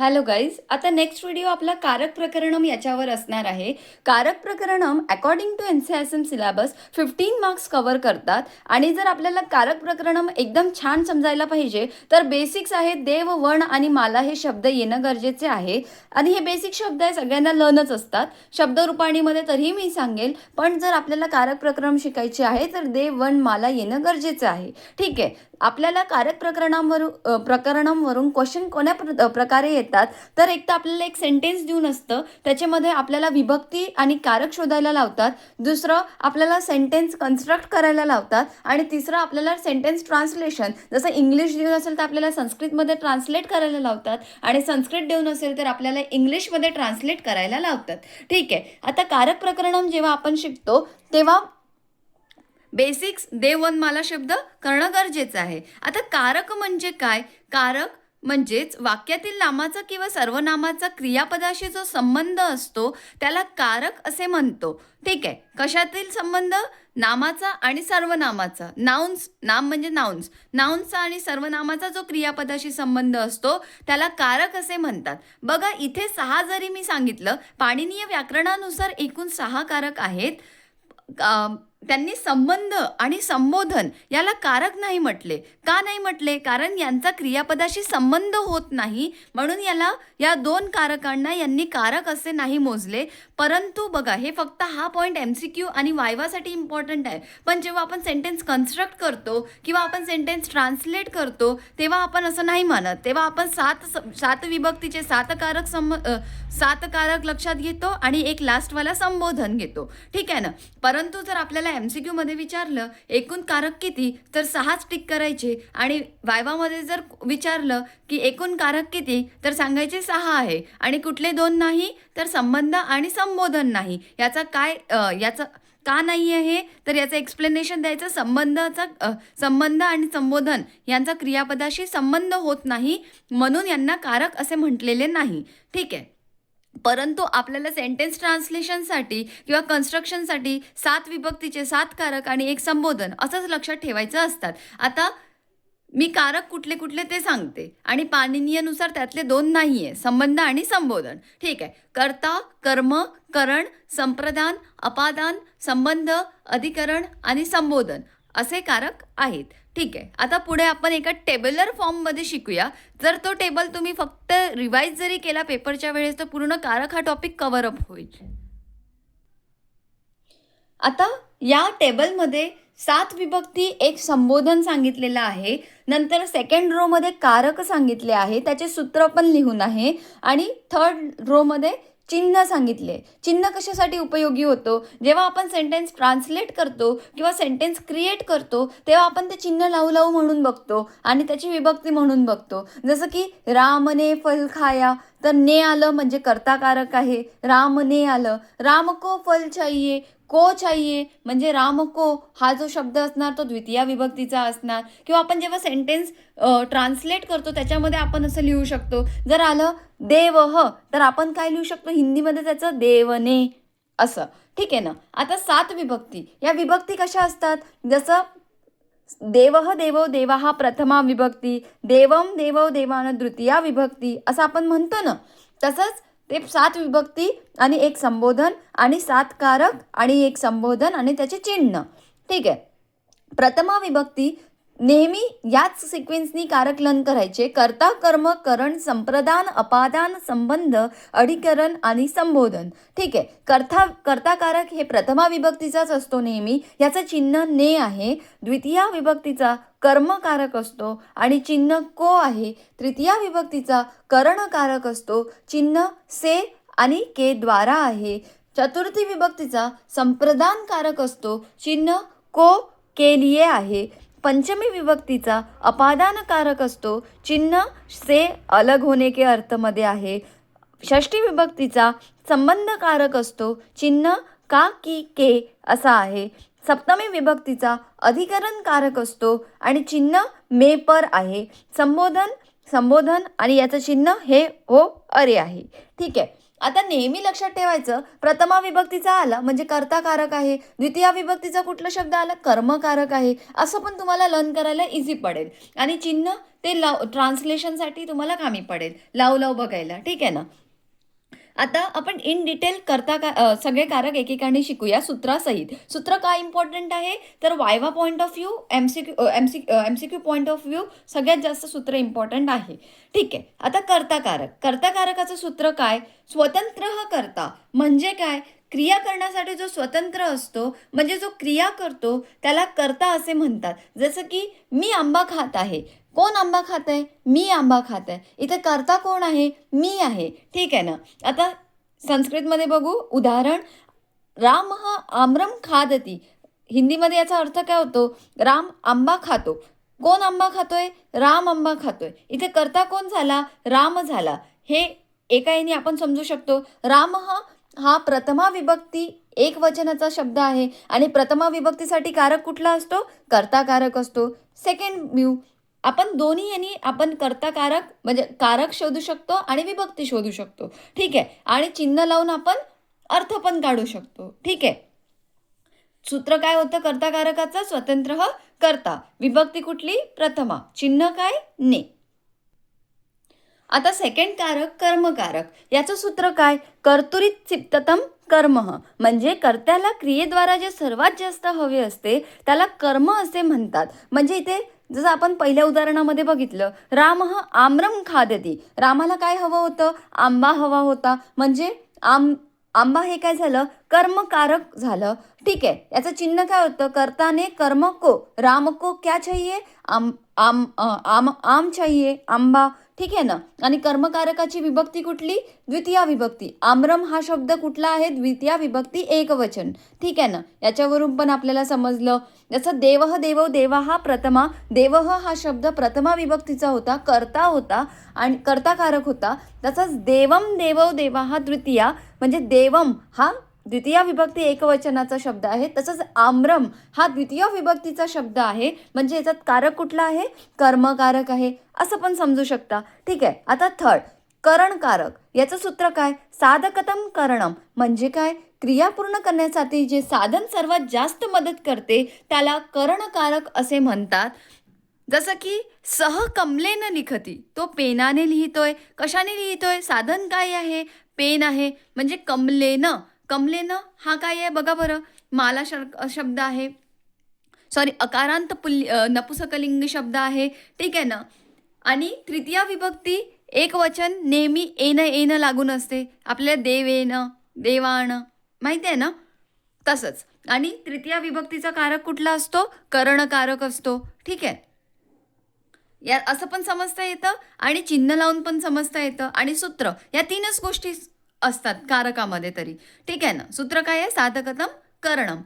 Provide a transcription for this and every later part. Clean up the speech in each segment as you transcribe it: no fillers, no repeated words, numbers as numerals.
Hello guys, आता next video आपला कारक प्रकरणम याच्यावर असणार आहे. कारक प्रकरणम according to NCSM syllabus 15 marks cover करतात आणि जर आपल्याला कारक प्रकरणम एकदम छान समजायला पाहिजे तर बेसिक्स आहेत. देव, वण आणि माला हे शब्द येणं गरजेचे आहे आणि हे बेसिक शब्द आहे, सगळ्यांना लर्नच असतात. शब्दरूपाणीमध्ये तरीही मी सांगेल, पण जर आपल्याला कारक प्रकरण शिकायचे आहे तर देव, वण, माला येणं गरजेचं आहे. ठीक आहे. आपल्याला कारक प्रकरणांवरून क्वेश्चन कोण्या प्रकारे येतात तर एक तर आपल्याला एक सेंटेन्स देऊन असतं, त्याच्यामध्ये आपल्याला विभक्ती आणि कारक शोधायला लावतात. दुसरं आपल्याला सेंटेन्स कन्स्ट्रक्ट करायला लावतात आणि तिसरं आपल्याला सेंटेन्स ट्रान्सलेशन, जसं इंग्लिश देऊन असेल तर आपल्याला संस्कृतमध्ये ट्रान्सलेट करायला लावतात आणि संस्कृत देऊन असेल तर आपल्याला इंग्लिशमध्ये ट्रान्सलेट करायला लावतात. ठीक आहे. आता कारक प्रकरणम जेव्हा आपण शिकतो तेव्हा बेसिक्स देव, वन, माला शब्द करणं गरजेचं आहे. आता कारक म्हणजे काय? कारक म्हणजेच वाक्यातील नामाचा किंवा सर्वनामाचा क्रियापदाशी जो संबंध असतो त्याला कारक असे म्हणतो. ठीक आहे. कशातील संबंध? नामाचा आणि सर्वनामाचा. नाम म्हणजे नाउन्सचा आणि सर्वनामाचा जो क्रियापदाशी संबंध असतो त्याला कारक असे म्हणतात. बघा, इथे 6 जरी मी सांगितलं, पाणिनीय व्याकरणानुसार एकूण 6 कारक आहेत. त्यांनी संबंध आणि संबोधन याला कारक नाही म्हटले. का नाही म्हटले? कारण यांचा क्रियापदाशी संबंध होत नाही, म्हणून या 2 कारकांना यांनी कारक असे नाही मोजले. परंतु बघा, हे फक्त हा पॉईंट MCQ आणि वायवासाठी इम्पॉर्टंट आहे. पण जेव्हा आपण सेंटेन्स कन्स्ट्रक्ट करतो किंवा आपण सेंटेन्स ट्रान्सलेट करतो तेव्हा आपण असं नाही मानत. तेव्हा आपण सात विभक्तीचे 7 कारक लक्षात घेतो आणि एक लास्टवाला संबोधन घेतो. ठीक आहे ना. परंतु जर आपल्याला MCQ मध्ये विचारलं एकूण कारक किती, तर 6च टिक करायचे आणि वायवामध्ये जर विचारलं की एकूण कारक किती, तर सांगायचे 6 आहे आणि कुठले 2 नाही, तर संबंध आणि संबोधन नाही. याचा का नाही आहे तर याचं एक्सप्लेनेशन द्यायचं. संबंध आणि संबोधन यांचा क्रियापदाशी संबंध होत नाही, म्हणून यांना कारक असे म्हटलेले नाही. ठीक आहे. परंतु आपल्याला सेंटेन्स ट्रान्सलेशनसाठी किंवा कन्स्ट्रक्शनसाठी 7 विभक्तीचे 7 कारक आणि एक संबोधन असंच लक्षात ठेवायचं असतात. आता मी कारक कुठले कुठले ते सांगते आणि पाणिनीयनुसार त्यातले 2 नाही आहे, संबंध आणि संबोधन. ठीक आहे. कर्ता, कर्म, करण, संप्रदान, अपादान, संबंध, अधिकरण आणि संबोधन असे कारक आहेत. ठीक आहे. आता पुढे आपण एका टेबलर फॉर्ममध्ये शिकूया. जर तो टेबल तुम्ही फक्त रिवाईज जरी केला पेपरच्या वेळेस तर पूर्ण कारक हा टॉपिक कव्हर अप होईल. आता या टेबलमध्ये 7 विभक्ती, एक संबोधन सांगितलेलं आहे. नंतर सेकंड रो मध्ये कारक सांगितले आहे, त्याचे सूत्र पण लिहून आहे आणि थर्ड रो मध्ये चिन्ह सांगितले. चिन्ह कशासाठी उपयोगी होतो? जेव्हा आपण सेंटेन्स ट्रान्सलेट करतो किंवा सेंटेन्स क्रिएट करतो तेव्हा आपण ते चिन्ह लावू म्हणून बघतो आणि त्याची विभक्ती म्हणून बघतो. जसं की रामने फल खाया, तर ने आलं म्हणजे कर्ताकारक आहे. रामने आलं. राम को फल चाहिए, को चाहिए म्हणजे राम को हा जो शब्द असणार तो द्वितीय विभक्तीचा असणार. किंवा आपण जेव्हा सेंटेन्स ट्रान्सलेट करतो त्याच्यामध्ये आपण असं लिहू शकतो. जर आलं देवह तर आपण काय लिहू शकतो हिंदीमध्ये त्याचं देवने असं. ठीक आहे ना. आता 7 विभक्ती, या विभक्ती कशा असतात? जसं देवह देवो देवा हा प्रथमा विभक्ती, देवम देवो देवान द्वितीया विभक्ती असं आपण म्हणतो ना. तसंच ते 7 विभक्ती आणि एक संबोधन आणि 7 कारक आणि एक संबोधन आणि त्याचे चिन्ह. ठीक आहे. प्रथमा विभक्ती नेहमी याच सिक्वेन्सनी कारक लर्न करायचे. कर्ता, कर्म, करण, संप्रदान, अपादान, संबंध, अधिकरण आणि संबोधन. ठीक आहे. कर्ताकारक हे प्रथमा विभक्तीचाच असतो नेहमी, याचं चिन्ह ने आहे. द्वितीय विभक्तीचा कर्मकारक असतो आणि चिन्ह को आहे. तृतीय विभक्तीचा करणकारक असतो, चिन्ह से आणि के द्वारा आहे. चतुर्थी विभक्तीचा संप्रदानकारक असतो, चिन्ह को के लिए आहे. पंचमी विभक्तीचा अपादानकारक असतो, चिन्ह से अलग होने के अर्थमध्ये आहे. षष्ठी विभक्तीचा संबंधकारक असतो, चिन्ह का की के असा आहे. सप्तमी विभक्तीचा अधिकरणकारक असतो आणि चिन्ह मे पर आहे. संबोधन आणि याचं चिन्ह हे हो अरे आहे. ठीक आहे. आता नेहमी लक्षात ठेवायचं, प्रथमा विभक्तीचा आला म्हणजे कर्ताकारक आहे, द्वितीया विभक्तीचा कुठला शब्द आला कर्मकारक आहे, असं पण तुम्हाला लर्न करायला इझी पडेल. आणि चिन्ह ते ट्रान्सलेशनसाठी तुम्हाला कामी पडेल, लाव बघायला. ठीक आहे ना. आता आपण इन डिटेल सगळे कारक एकेकाने शिकूया सूत्रासहित. सूत्र काय इम्पॉर्टंट आहे तर viva point of view, MCQ point of view सगळ्यात जास्त सूत्र इम्पॉर्टंट आहे. ठीक आहे. आता कर्ताकारकाचं सूत्र काय? स्वतंत्र कर्ता म्हणजे काय? क्रिया करण्यासाठी जो स्वतंत्र असतो म्हणजे जो क्रिया करतो त्याला कर्ता असे म्हणतात. जसं की मी आंबा खात आहे. कोण आंबा खात आहे? मी आंबा खात आहे. इथे कर्ता कोण आहे? मी आहे. ठीक आहे ना. आता संस्कृतमध्ये बघू उदाहरण. राम हा आम्रम खादती. हिंदीमध्ये याचा अर्थ काय होतो? राम आंबा खातो. कोण आंबा खातोय? राम आंबा खातोय. इथे कर्ता कोण झाला? राम झाला. हे एका याने आपण समजू शकतो. राम हा प्रथमा विभक्ती एक वचनाचा शब्द आहे आणि प्रथमा विभक्तीसाठी कारक कुठला असतो? कर्ताकारक असतो. Second mu. आपण दोन्ही यांनी आपण कर्ताकारक म्हणजे कारक शोधू शकतो आणि विभक्ती शोधू शकतो. ठीक आहे. आणि चिन्ह लावून आपण अर्थ पण काढू शकतो. ठीक आहे. सूत्र काय होतं कर्ताकारकाचं? स्वतंत्र कर्ता. विभक्ती कुठली? प्रथमा. चिन्ह काय? ने. आता सेकंड कारक कर्मकारक. याचं सूत्र काय? कर्तुरीत सिप्ततम कर्म. म्हणजे कर्त्याला क्रियेद्वारा जे सर्वात जास्त हवे असते त्याला कर्म असे म्हणतात. म्हणजे इथे जसं आपण पहिल्या उदाहरणामध्ये बघितलं, राम आम्रम खादती. रामाला काय हवं होतं? आंबा हवा होता. म्हणजे आंबा हे काय झालं? कर्मकारक झालं. ठीक आहे. याचं चिन्ह काय होतं? कर्ताने कर्म को. राम को क्या चाहिए? आम चाहिए. आंबा. ठीक आहे ना. आणि कर्मकारकाची विभक्ती कुठली? द्वितीया विभक्ती. आम्रम हा शब्द कुठला आहे? द्वितीया विभक्ती एकवचन. ठीक आहे ना. याच्यावरून पण आपल्याला समजलं. जसं देवः देवो देवा हा प्रथमा. देवः हा शब्द प्रथमा विभक्तीचा होता, कर्ता होता आणि कर्ताकारक होता. तसंच देवम देवो देवा हा द्वितीया म्हणजे देवम हा द्वितीया विभक्ती एकवचनाचा शब्द आहे. तसंच आम्रम हा द्वितीय विभक्तीचा शब्द आहे म्हणजे याच्यात कारक कुठला आहे? कर्मकारक आहे. असं पण समजू शकता. ठीक आहे. आता थर्ड करणकारक. याचं सूत्र काय? साधकतम करणम म्हणजे काय? क्रिया पूर्ण करण्यासाठी जे साधन सर्वात जास्त मदत करते त्याला करणकारक असे म्हणतात. जसं की सह कमलेनं लिखती. तो पेनाने लिहितोय. कशाने लिहितोय? साधन काय आहे? पेन आहे. म्हणजे कमलेनं हा काय आहे बघा बरं. माला शब्द आहे. सॉरी अकारांत नपुसकलिंग शब्द आहे. ठीक आहे ना. आणि तृतीया विभक्ती एक वचन नेहमी येणं लागून असते. आपल्याला देवेनं देवाणं माहिती आहे ना. तसंच आणि तृतीया विभक्तीचा कारक कुठला असतो? करणकारक असतो. ठीक आहे. या असं पण समजता येतं आणि चिन्ह लावून पण समजता येतं आणि सूत्र या तीनच गोष्टी असतात कारकामध्ये तरी. ठीक आहे ना. सूत्र काय आहे? साधकतम करणम.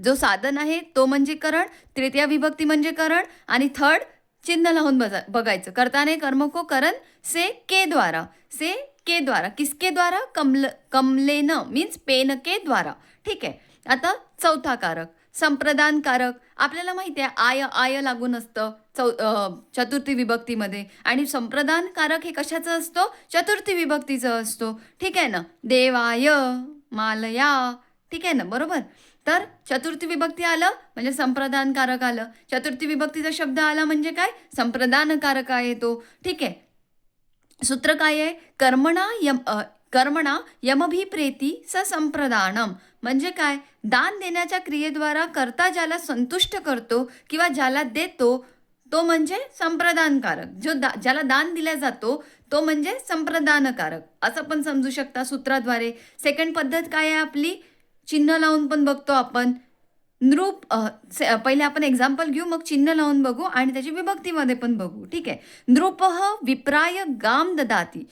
जो साधन आहे तो म्हणजे करण, तृतीया विभक्ती म्हणजे करण आणि थर्ड चिन्ह लावून बघायचं. कर्ताने कर्म को करण से के द्वारा. किसके द्वारा? कमलेनं मीन्स पेन के द्वारा. ठीक आहे. आता चौथा कारक संप्रदान कारक. आपल्याला माहिती आहे आय लागून असतं चतुर्थी विभक्तीमध्ये आणि संप्रदान कारक हे कशाचं असतो? चतुर्थी विभक्तीचं असतो. ठीक आहे ना. देवाय मालया. ठीक आहे ना. बरोबर. तर चतुर्थी विभक्ती आलं म्हणजे संप्रदान कारक आलं. चतुर्थी विभक्तीचा शब्द आला म्हणजे काय? संप्रदान कारक आहे तो. ठीक आहे. सूत्र काय आहे? कर्मणा यमभिप्रेती संप्रदानम म्हणजे काय? दान देण्याच्या क्रियेद्वारा कर्ता ज्याला संतुष्ट करतो किंवा ज्याला देतो तो म्हणजे संप्रदानकारक. ज्याला दान दिला जातो तो म्हणजे संप्रदानकारक असं पण समजू शकता सूत्राद्वारे. सेकंड पद्धत काय आहे आपली? चिन्ह लावून पण बघतो आपण. पहिले आपण एक्झाम्पल घेऊ मग चिन्ह लावून बघू आणि त्याची विभक्तीमध्ये पण बघू. ठीक आहे. नृपः विप्राय गाम ददाती.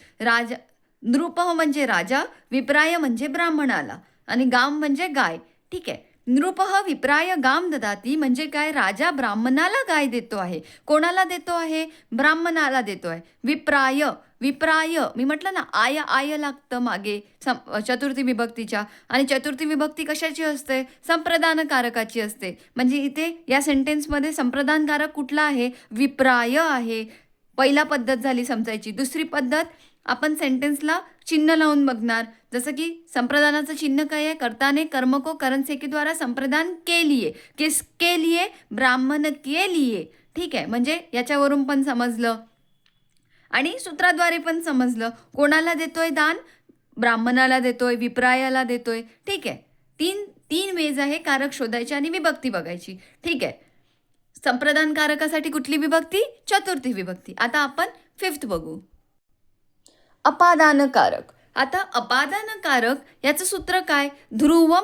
नृपः म्हणजे राजा, विप्राय म्हणजे ब्राह्मणाला आणि गाम म्हणजे गाय. ठीक आहे. नृपः विप्राय गाम ददाती म्हणजे काय? राजा ब्राह्मणाला गाय देतो आहे. कोणाला देतो आहे? ब्राह्मणाला देतो आहे. विप्राय मी म्हटलं ना आय लागतं मागे चतुर्थी विभक्तीच्या आणि चतुर्थी विभक्ती कशाची असते? संप्रदानकारकाची असते. म्हणजे इथे या सेंटेन्समध्ये संप्रदानकारक कुठला आहे? विप्राय आहे. पहिला पद्धत झाली समजायची. दुसरी पद्धत आपण सेंटेन्सला चिन्ह लावून बघणार. जसं की संप्रदानाचं चिन्ह काय आहे? कर्ताने कर्म को करण से के द्वारा संप्रदान के लिए. किसके लिए? ब्राह्मण के लिए. ठीक आहे, म्हणजे याच्यावरून पण समजलं आणि सूत्राद्वारे पण समजलं. कोणाला देतोय दान? ब्राह्मणाला देतोय, विप्रायाला देतोय. ठीक आहे, तीन तीन वेज आहे कारक शोधायची आणि विभक्ती बघायची. ठीक आहे, संप्रदान कारकासाठी कुठली विभक्ती? चतुर्थी विभक्ती. आता आपण फिफ्थ बघू. अपादानकारक. आता अपादानकारक याचं सूत्र काय? ध्रुवम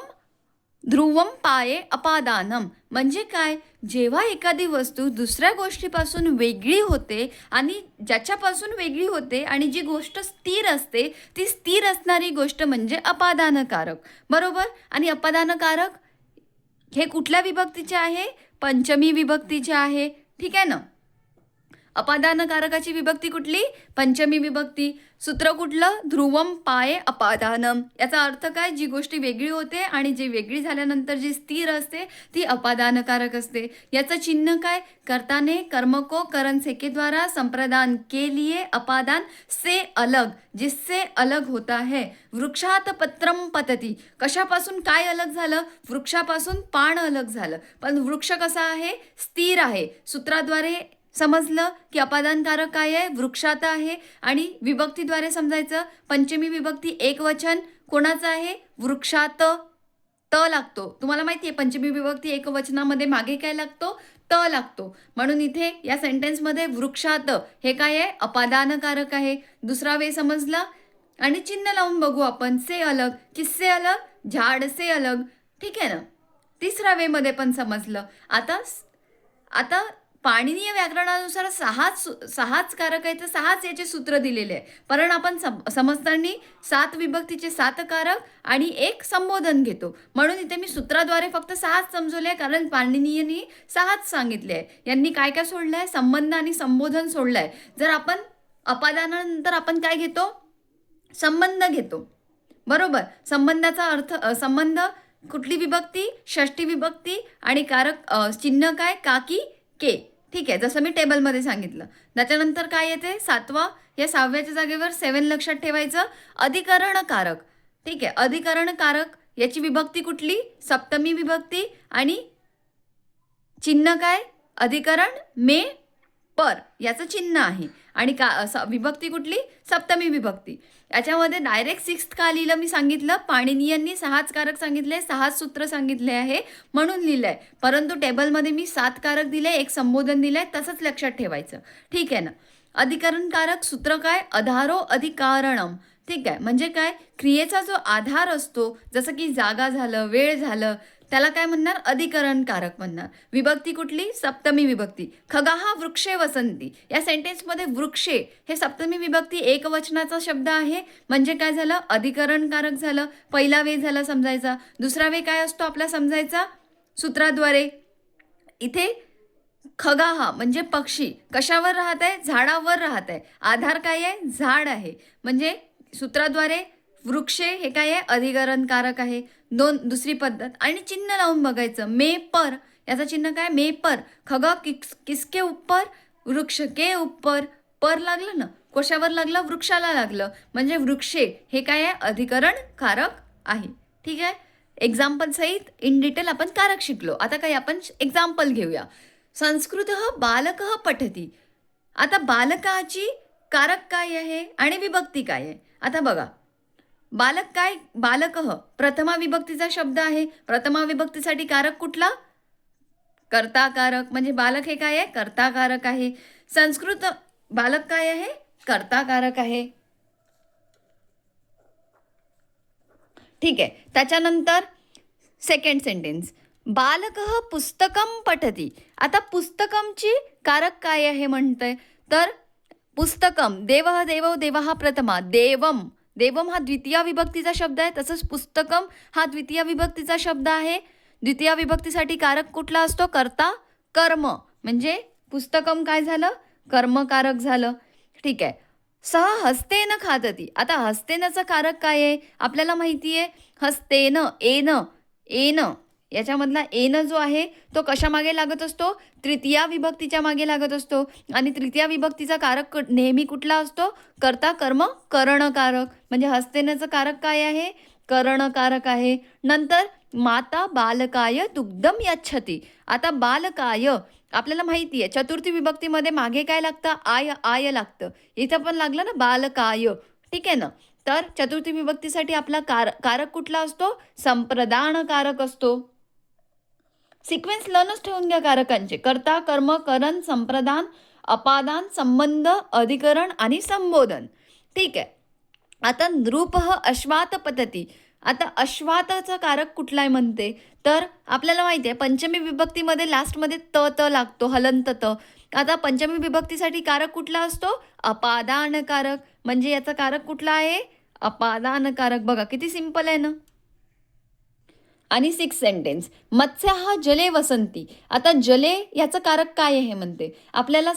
ध्रुवम पाये अपादानम. म्हणजे काय? जेव्हा एखादी वस्तू दुसऱ्या गोष्टीपासून वेगळी होते आणि ज्याच्यापासून वेगळी होते आणि जी गोष्ट स्थिर असते ती स्थिर असणारी गोष्ट म्हणजे अपादानकारक. बरोबर? आणि अपादानकारक हे कुठल्या विभक्तीचे आहे? पंचमी विभक्तीचे आहे. ठीक आहे ना. अपादानकारकाची विभक्ती कुठली? पंचमी विभक्ती. सूत्र कुठलं? ध्रुवम पाये अपादानम. याचा अर्थ काय? जी गोष्टी वेगळी होते आणि जी वेगळी झाल्यानंतर जी स्थिर असते ती अपादानकारक असते. याचं चिन्ह काय? कर्ताने कर्म को करण से के द्वारा संप्रदान के लिए अपादान से अलग, जिससे अलग होता है. वृक्षात पत्रम पतती. कशापासून काय अलग झालं? वृक्षापासून पान अलग झालं. पण वृक्ष कसा आहे? स्थिर आहे. सूत्राद्वारे समजलं की अपादानकारक काय आहे? वृक्षात आहे. आणि विभक्तीद्वारे समजायचं. पंचमी विभक्ती एक वचन कोणाचं आहे? वृक्षात. त लागतो. तुम्हाला माहिती आहे पंचमी विभक्ती एक वचनामध्ये मागे काय लागतो? त लागतो. म्हणून इथे या सेंटेन्समध्ये वृक्षात हे काय आहे? अपादानकारक आहे. दुसरा वे समजला आणि चिन्ह लावून बघू आपण. से अलग, किससे अलग? झाड से अलग. ठीक आहे ना. तिसरा वे मध्ये पण समजलं. आता पाणिनीय व्याकरणानुसार सहाच कारक आहेत, तर सहाच याचे सूत्र दिलेले आहे. कारण आपण समजताना 7 विभक्तीचे 7 कारक आणि एक संबोधन घेतो. म्हणून इथे मी सूत्राद्वारे फक्त 6च समजवले आहे, कारण पाणिनीयांनी 6च सांगितले आहे. यांनी काय काय सोडलं आहे? संबंध आणि संबोधन सोडलं आहे. जर आपण अपादानानंतर आपण काय घेतो? संबंध घेतो. बरोबर? संबंधाचा अर्थ संबंध कुठली विभक्ती? षष्ठी विभक्ती. आणि कारक चिन्ह काय? का की के. ठीक आहे, जसं मी टेबलमध्ये सांगितलं. त्याच्यानंतर काय येते? 7वा. या 6व्याच्या जागेवर 7 लक्षात ठेवायचं. अधिकरण कारक. ठीक आहे, अधिकरण कारक याची विभक्ती कुठली? सप्तमी विभक्ती. आणि चिन्ह काय? अधिकरण मे पर याचं चिन्ह आहे. आणि विभक्ती कुठली? सप्तमी विभक्ती. याच्यामध्ये डायरेक्ट 6th का लिहिलं मी सांगितलं. पाणिनीयांनी 6च कारक सांगितले, 6च सूत्र सांगितले आहे म्हणून लिहिलं आहे. परंतु टेबलमध्ये मी 7 कारक दिले, एक संबोधन दिलं आहे, तसंच लक्षात ठेवायचं. ठीक आहे ना. अधिकरण कारक सूत्र काय? आधारो अधिकारणम. ठीक आहे, म्हणजे काय? क्रियेचा जो आधार असतो, जसं की जागा झालं, वेळ झालं, त्याला काय म्हणणार? अधिकरण कारक म्हणणार. विभक्ती कुठली? सप्तमी विभक्ती. खगाहा वृक्षे वसंती. या सेंटेन्समध्ये वृक्षे हे सप्तमी विभक्ती एकवचनाचा शब्द आहे. म्हणजे काय झालं? अधिकरण कारक झालं. पहिला वे झाला समजायचा. दुसरा वे काय असतो आपला समजायचा? सूत्राद्वारे. इथे खगाहा म्हणजे पक्षी कशावर राहत आहे? झाडावर राहत आहे. आधार काय आहे? झाड आहे. म्हणजे सूत्राद्वारे वृक्षे हे काय आहे? अधिकरण कारक आहे. दुसरी पद्धत. आणि चिन्ह लावून बघायचं. मे पर याचं चिन्ह काय? मे पर. खगा किसके ऊपर? वृक्ष के ऊपर. पर लागलं ना, कशावर लागलं? वृक्षाला लागलं. म्हणजे वृक्षे हे काय आहे? अधिकरण कारक आहे. ठीक आहे. एक्झाम्पल सहित इन डिटेल आपण कारक शिकलो. आता काही आपण एक्झाम्पल घेऊया. संस्कृतः बालकः पठती. आता बालकाची कारक काय आहे आणि विभक्ती काय आहे? आता बघा, बालक काय? बालकः प्रथमा विभक्तीचा शब्द आहे. प्रथमा विभक्तीसाठी कारक कुठला? कर्ताकारक. म्हणजे बालक हे काय आहे? कर्ताकारक आहे. संस्कृत बालक काय आहे? कर्ताकारक आहे. ठीक आहे. त्याच्यानंतर सेकंड सेंटेन्स, बालकः पुस्तकम पठती. आता पुस्तकमची कारक काय आहे म्हणतंय? तर पुस्तकम देवः देवो देवः प्रथमा. देवम देवम हा द्वितीय विभक्तीचा शब्द आहे. तसंच पुस्तकम हा द्वितीय विभक्तीचा शब्द आहे. द्वितीय विभक्तीसाठी कारक कुठला असतो? कर्ता कर्म. म्हणजे पुस्तकम काय झालं? कर्मकारक झालं. ठीक आहे. सह हस्तेन खादती. आता हस्तेनचं कारक काय आहे? आपल्याला माहिती आहे. हस्तेन एन एन याच्यामधला एन जो आहे तो कशा मागे लागत असतो? तृतीया विभक्तीच्या मागे लागत असतो. आणि तृतीया विभक्तीचा कारक नेहमी कुठला असतो? कर्ता कर्म करणकारक. म्हणजे हस्तेनचं कारक काय आहे? करणकारक आहे. नंतर माता बालकाय दुग्धम यच्छती. आता बालकाय आपल्याला माहिती आहे चतुर्थी विभक्तीमध्ये मागे काय लागतं? आय लागतं. इथं पण लागलं ना बालकाय. ठीक आहे ना. तर चतुर्थी विभक्तीसाठी आपला कारक कुठला असतो? संप्रदान कारक असतो. सिक्वेन्स लर्नच ठेवून घ्या कारकांचे. कर्ता कर्म करण संप्रदान अपादान संबंध अधिकरण आणि संबोधन. ठीक आहे. आता नृपः अश्वात पतती. आता अश्वाताचा कारक कुठला आहे म्हणते? तर आपल्याला माहिती आहे पंचमी विभक्तीमध्ये लास्टमध्ये त लागतो, हलंत त. आता पंचमी विभक्तीसाठी कारक कुठला असतो? अपादान कारक. म्हणजे याचा कारक कुठला आहे? अपादान कारक. बघा किती सिंपल आहे ना. आणि 6 सेंटेन्स. मत्स्याः जले वसंती. आता जले याचं कारक काय आहे म्हणते? आपल्याला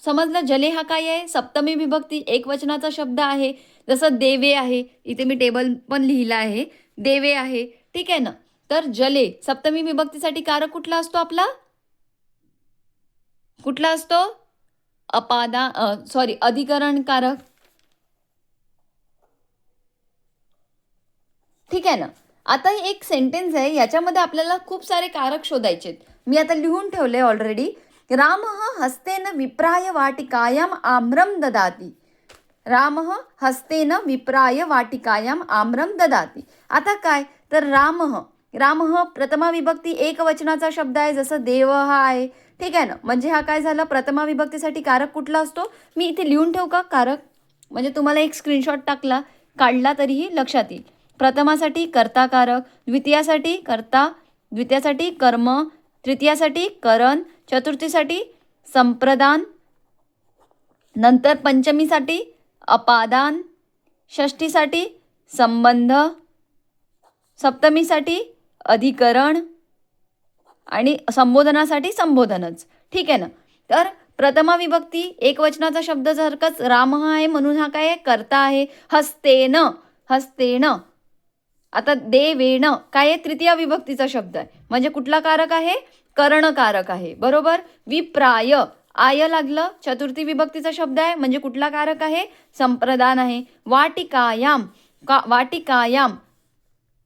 समजलं जले हा काय आहे? सप्तमी विभक्ती एकवचनाचा शब्द आहे. जसं देवे आहे, इथे मी टेबल पण लिहिला आहे, देवे आहे. ठीक आहे ना. तर जले सप्तमी विभक्तीसाठी कारक कुठला असतो आपला? कुठला असतो? अधिकरण कारक. ठीक आहे ना. आता एक सेंटेन्स आहे, याच्यामध्ये आपल्याला खूप सारे कारक शोधायचे. मी आता लिहून ठेवले ऑलरेडी. रामः हस्तेन विप्राय वाटिकायाम आम्रम ददाती. रामः हस्तेन विप्राय वाटिकायाम आम्रम ददाती. आता काय? तर रामः प्रथमा विभक्ती एकवचनाचा शब्द आहे, जसं देव हा आहे. ठीक आहे ना. म्हणजे हा काय झाला? प्रथमा विभक्तीसाठी कारक कुठला असतो? मी इथे लिहून ठेवू का कारक? म्हणजे तुम्हाला एक स्क्रीनशॉट काढला तरीही लक्षात येईल. प्रथमासाठी कर्ताकारक, द्वितीयासाठी कर्ता, द्वितीयासाठी कर्म, तृतीयासाठी करण, चतुर्थीसाठी संप्रदान, नंतर पंचमीसाठी अपादान, षष्ठीसाठी संबंध, सप्तमीसाठी अधिकरण आणि संबोधनासाठी संबोधनच. ठीक आहे ना. तर प्रथमा विभक्ती एकवचनाचा शब्द सारखाच राम आहे म्हणून हा काय आहे? कर्ता आहे. हस्तेन. आता देवेण काय आहे? तृतीय विभक्तीचा शब्द आहे. म्हणजे कुठला कारक आहे? करणकारक आहे. बरोबर. विप्राय आय लागलं, चतुर्थी विभक्तीचा शब्द आहे. म्हणजे कुठला कारक आहे? संप्रदान आहे. वाटिकायाम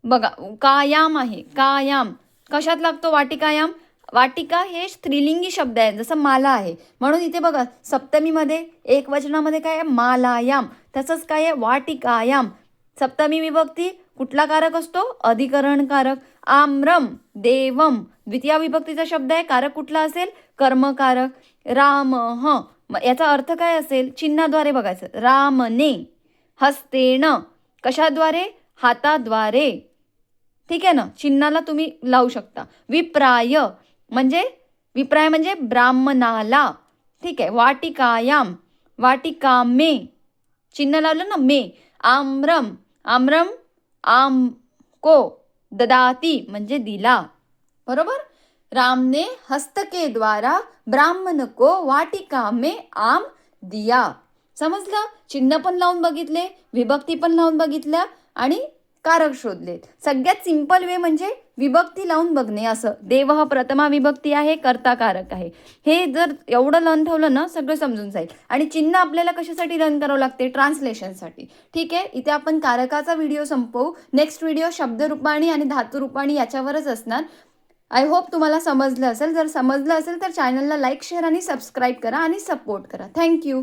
बघा कायाम आहे. कायाम कशात लागतो? वाटिकायाम. वाटिका हे स्त्रीलिंगी शब्द आहे, जसं माला आहे. म्हणून इथे बघा सप्तमीमध्ये एकवचनामध्ये काय आहे? मालायाम. तसंच काय आहे? वाटिकायाम. सप्तमी विभक्ती कुठला कारक असतो? अधिकरण कारक. आम्रम देवम द्वितीय विभक्तीचा शब्द आहे. कारक कुठला असेल? कर्मकारक. रामः याचा अर्थ काय असेल? चिन्हाद्वारे बघायचं. रामने. हस्तेन कशाद्वारे? हाताद्वारे. ठीक आहे ना. चिन्हाला तुम्ही लावू शकता. विप्राय म्हणजे ब्राह्मणाला. ठीक आहे. वाटिकामे चिन्ह लावलं ना मे. आम्रम को ददाती म्हणजे दिला. बरोबर. रामने हस्तके द्वारा ब्राह्मण को वाटिका में आम दिया. समजलं? चिन्ह पण लावून बघितले, विभक्ती पण लावून बघितल्या आणि कारक शोधले. सगळ्यात सिंपल वे म्हणजे विभक्ती लावून बघणे. असं देव हा प्रथमा विभक्ती आहे, कर्ता कारक आहे. हे जर एवढं लर्न ठेवलं ना सगळं समजून जाईल. आणि चिन्ह आपल्याला कशासाठी लर्न करावं लागते? ट्रान्सलेशनसाठी. ठीक आहे. इथे आपण कारकाचा व्हिडिओ संपवू. नेक्स्ट व्हिडिओ शब्दरूपाणी आणि धातुरूपाणी याच्यावरच असणार. आय होप तुम्हाला समजलं असेल. जर समजलं असेल तर चॅनलला लाईक, शेअर आणि सबस्क्राईब करा आणि सपोर्ट करा. थँक्यू.